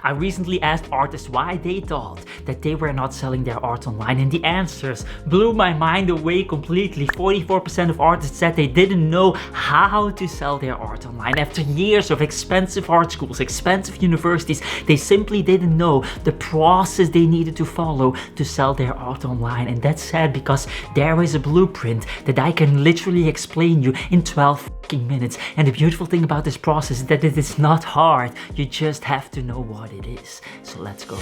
I recently asked artists why they thought that they were not selling their art online, and the answers blew my mind away completely. 44% of artists said they didn't know how to sell their art online. After years of expensive art schools, expensive universities, they simply didn't know the process they needed to follow to sell their art online. And that's sad because there is a blueprint that I can literally explain you in 12 minutes. And the beautiful thing about this process is that it is not hard. You just have to know what it is. So let's go.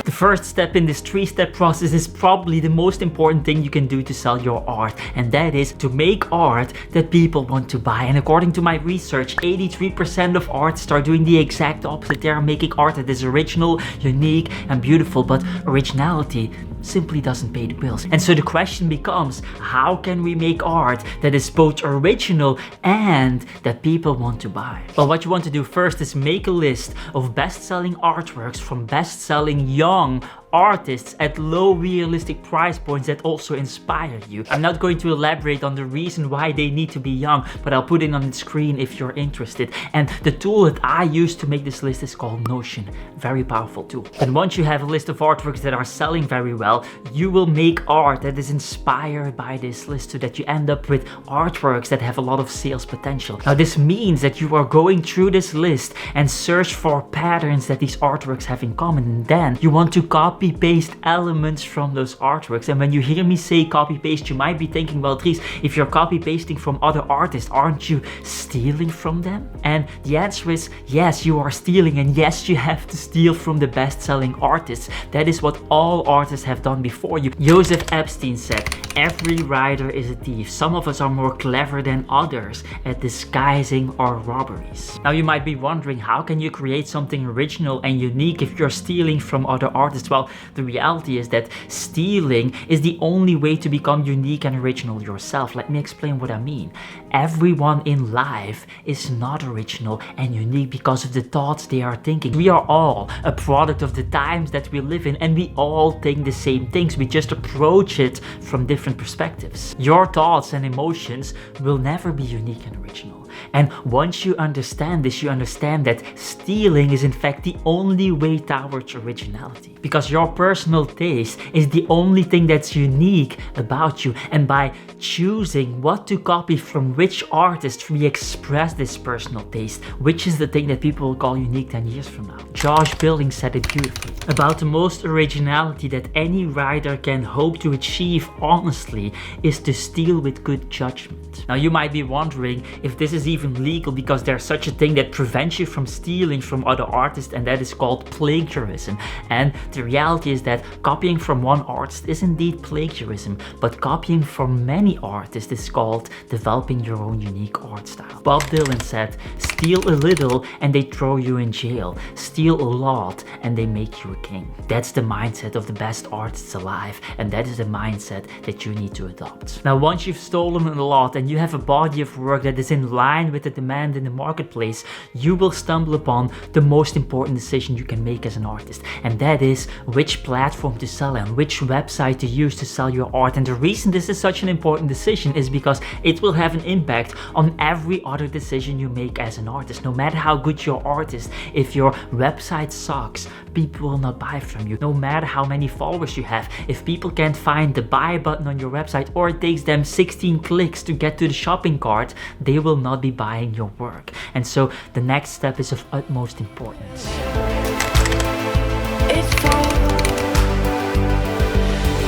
The first step in this 3-step process is probably the most important thing you can do to sell your art, and that is to make art that people want to buy. And according to my research, 83% of artists are doing the exact opposite. They are making art that is original, unique, and beautiful, but originality simply doesn't pay the bills. And so the question becomes, how can we make art that is both original and that people want to buy? Well, what you want to do first is make a list of best-selling artworks from best-selling young artists at low realistic price points that also inspire you. I'm not going to elaborate on the reason why they need to be young, but I'll put it on the screen if you're interested. And the tool that I use to make this list is called Notion. Very powerful tool. And once you have a list of artworks that are selling very well, you will make art that is inspired by this list so that you end up with artworks that have a lot of sales potential. Now this means that you are going through this list and search for patterns that these artworks have in common, and then you want to copy-paste elements from those artworks. And when you hear me say copy-paste, you might be thinking, well, Dries, if you're copy-pasting from other artists, aren't you stealing from them? And the answer is yes, you are stealing, and yes, you have to steal from the best-selling artists. That is what all artists have done before you. Joseph Epstein said, every writer is a thief. Some of us are more clever than others at disguising our robberies. Now you might be wondering, how can you create something original and unique if you're stealing from other artists? Well, the reality is that stealing is the only way to become unique and original yourself. Let me explain what I mean. Everyone in life is not original and unique because of the thoughts they are thinking. We are all a product of the times that we live in, and we all think the same things. We just approach it from different perspectives. Your thoughts and emotions will never be unique and original. And once you understand this, you understand that stealing is in fact the only way towards originality. Because your personal taste is the only thing that's unique about you. And by choosing what to copy from which artist, we express this personal taste, which is the thing that people will call unique 10 years from now. Josh Billings said it beautifully. About the most originality that any writer can hope to achieve honestly is to steal with good judgment. Now you might be wondering if this is even legal, because there's such a thing that prevents you from stealing from other artists, and that is called plagiarism. And the reality is that copying from one artist is indeed plagiarism, but copying from many artists is called developing your own unique art style. Bob Dylan said, steal a little and they throw you in jail. Steal a lot and they make you a king. That's the mindset of the best artists alive, and that is the mindset that you need to adopt. Now once you've stolen a lot and you have a body of work that is in line with the demand in the marketplace, you will stumble upon the most important decision you can make as an artist, and that is which platform to sell on, which website to use to sell your art. And the reason this is such an important decision is because it will have an impact on every other decision you make as an artist. No matter how good your art is, if your website sucks, people will not buy from you. No matter how many followers you have, if people can't find the buy button on your website, or it takes them 16 clicks to get to the shopping cart, they will not be buying your work. And so the next step is of utmost importance.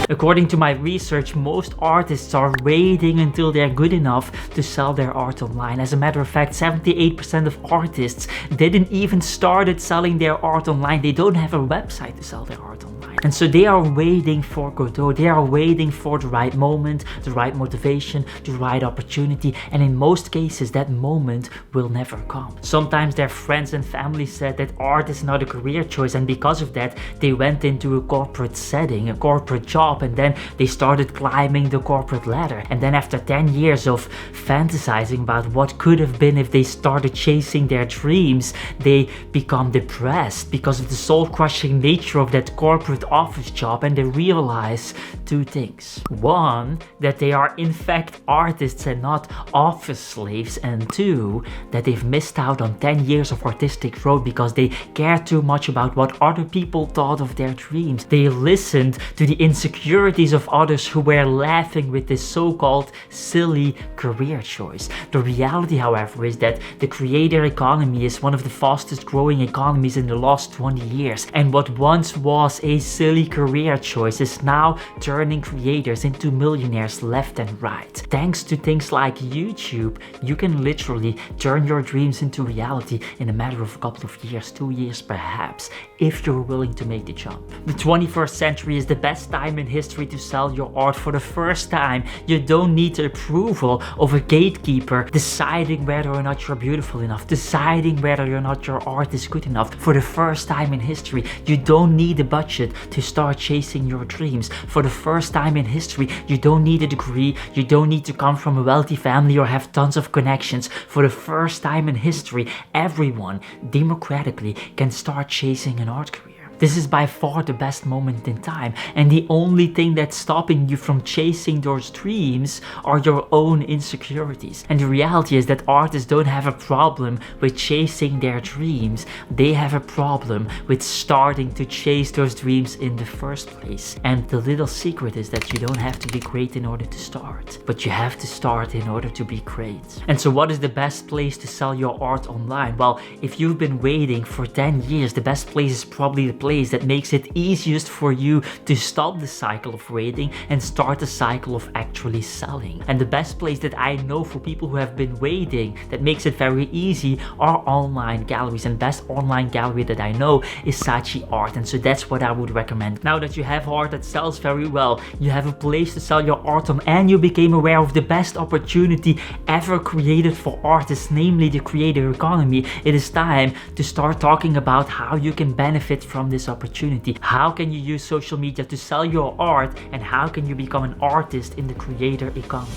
According to my research, most artists are waiting until they're good enough to sell their art online. As a matter of fact, 78% of artists didn't even started selling their art online. They don't have a website to sell their art online. And so they are waiting for Godot. They are waiting for the right moment, the right motivation, the right opportunity. And in most cases, that moment will never come. Sometimes their friends and family said that art is not a career choice, and because of that, they went into a corporate setting, a corporate job, and then they started climbing the corporate ladder. And then after 10 years of fantasizing about what could have been if they started chasing their dreams, they become depressed because of the soul-crushing nature of that corporate office job and they realize two things. One, that they are in fact artists and not office slaves, and two, that they've missed out on 10 years of artistic growth because they cared too much about what other people thought of their dreams. They listened to the insecurities of others who were laughing with this so-called silly career choice. The reality, however, is that the creator economy is one of the fastest growing economies in the last 20 years, and what once was a silly career choice is now turning creators into millionaires left and right. Thanks to things like YouTube, you can literally turn your dreams into reality in a matter of a couple of years, 2 years perhaps, if you're willing to make the jump. The 21st century is the best time in history to sell your art. For the first time, you don't need the approval of a gatekeeper deciding whether or not you're beautiful enough, deciding whether or not your art is good enough. For the first time in history, you don't need a budget to start chasing your dreams. For the first time in history, you don't need a degree, you don't need to come from a wealthy family or have tons of connections. For the first time in history, everyone democratically can start chasing an art career. This is by far the best moment in time, and the only thing that's stopping you from chasing those dreams are your own insecurities. And the reality is that artists don't have a problem with chasing their dreams, they have a problem with starting to chase those dreams in the first place. And the little secret is that you don't have to be great in order to start, but you have to start in order to be great. And so what is the best place to sell your art online? Well, if you've been waiting for 10 years, the best place is probably the place that makes it easiest for you to stop the cycle of waiting and start the cycle of actually selling. And the best place that I know for people who have been waiting that makes it very easy are online galleries, and best online gallery that I know is Saatchi Art, and so that's what I would recommend. Now that you have art that sells very well, you have a place to sell your art on, and you became aware of the best opportunity ever created for artists, namely the creator economy, it is time to start talking about how you can benefit from this opportunity. How can you use social media to sell your art, and how can you become an artist in the creator economy?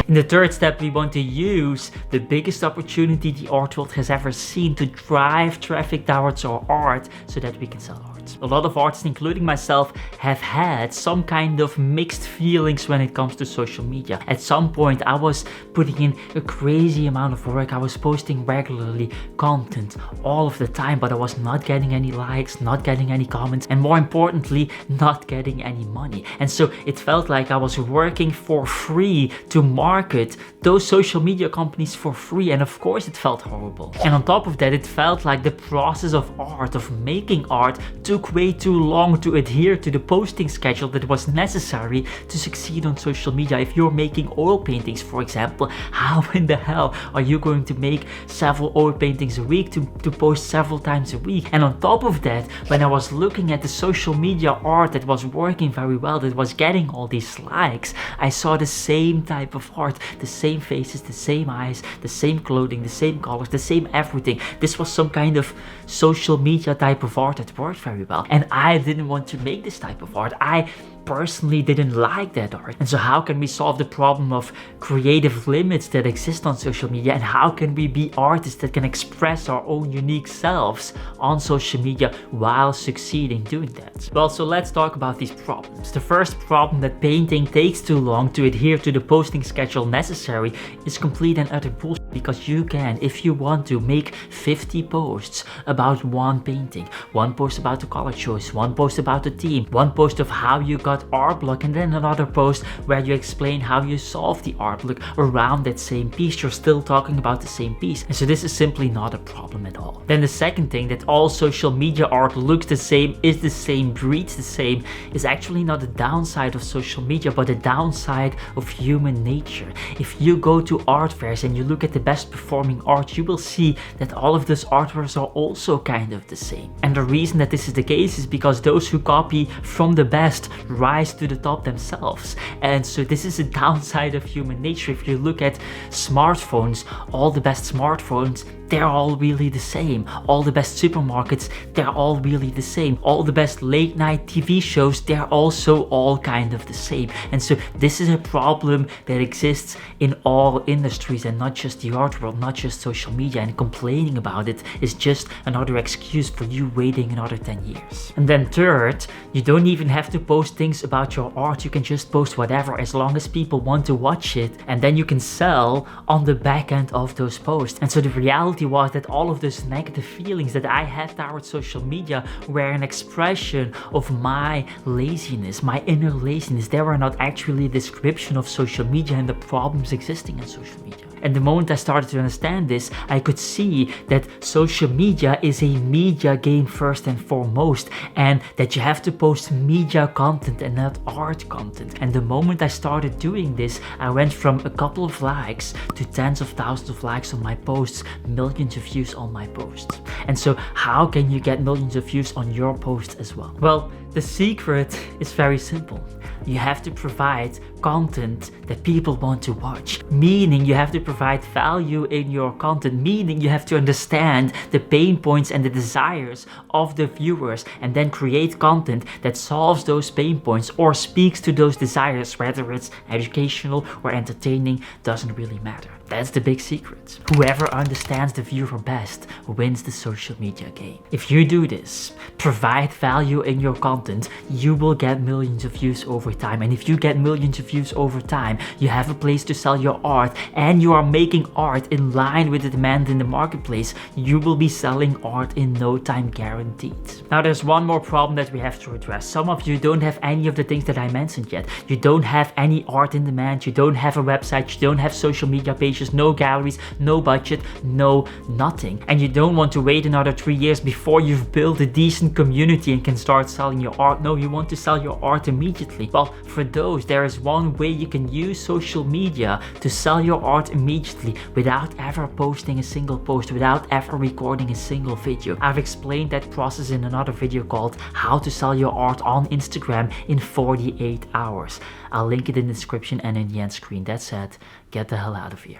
In the third step, we want to use the biggest opportunity the art world has ever seen to drive traffic towards our art so that we can sell art. A lot of artists, including myself, have had some kind of mixed feelings when it comes to social media. At some point, I was putting in a crazy amount of work. I was posting regularly content all of the time, but I was not getting any likes, not getting any comments, and more importantly, not getting any money. And so it felt like I was working for free to market those social media companies for free, and of course it felt horrible. And on top of that, it felt like the process of art, of making art, took way too long to adhere to the posting schedule that was necessary to succeed on social media. If you're making oil paintings, for example, how in the hell are you going to make several oil paintings a week to post several times a week? And on top of that, when I was looking at the social media art that was working very well, that was getting all these likes, I saw the same type of art, the same faces, the same eyes, the same clothing, the same colors, the same everything. This was some kind of social media type of art that worked very well. And I didn't want to make this type of art. I personally didn't like that art. And so how can we solve the problem of creative limits that exist on social media, and how can we be artists that can express our own unique selves on social media while succeeding doing that? Well, so let's talk about these problems. The first problem, that painting takes too long to adhere to the posting schedule necessary, is complete and utter bullshit, because you can, if you want to, make 50 posts about one painting. One post about the color choice, one post about the theme, one post of how you got art block, and then another post where you explain how you solve the art block around that same piece. You're still talking about the same piece, and so this is simply not a problem at all. Then the second thing, that all social media art looks the same, is the same, breathes the same, is actually not the downside of social media, but the downside of human nature. If you go to art fairs and you look at the best performing art, you will see that all of those artworks are also kind of the same. And the reason that this is the case is because those who copy from the best rise to the top themselves. And so this is a downside of human nature. If you look at smartphones, all the best smartphones they're all really the same. All the best supermarkets, they're all really the same. All the best late night TV shows, they're also all kind of the same. And so this is a problem that exists in all industries and not just the art world, not just social media, and complaining about it is just another excuse for you waiting another 10 years. And then third, you don't even have to post things about your art. You can just post whatever as long as people want to watch it, and then you can sell on the back end of those posts. And so the reality was that all of those negative feelings that I had towards social media were an expression of my laziness, my inner laziness. They were not actually a description of social media and the problems existing in social media. And the moment I started to understand this, I could see that social media is a media game first and foremost, and that you have to post media content and not art content. And the moment I started doing this, I went from a couple of likes to tens of thousands of likes on my posts, millions of views on my posts. And so how can you get millions of views on your posts as well? Well, the secret is very simple. You have to provide content that people want to watch, meaning you have to provide value in your content, meaning you have to understand the pain points and the desires of the viewers, and then create content that solves those pain points or speaks to those desires, whether it's educational or entertaining, doesn't really matter. That's the big secret. Whoever understands the viewer best wins the social media game. If you do this, provide value in your content, you will get millions of views over time. And if you get millions of views over time, you have a place to sell your art, and you are making art in line with the demand in the marketplace, you will be selling art in no time, guaranteed. Now there's one more problem that we have to address. Some of you don't have any of the things that I mentioned yet. You don't have any art in demand, you don't have a website, you don't have social media pages, no galleries, no budget, no nothing. And you don't want to wait another 3 years before you've built a decent community and can start selling your art. No, you want to sell your art immediately. Well, for those, there is one way you can use social media to sell your art immediately without ever posting a single post, without ever recording a single video. I've explained that process in another video called How to Sell Your Art on Instagram in 48 hours. I'll link it in the description and in the end screen. That said, get the hell out of here.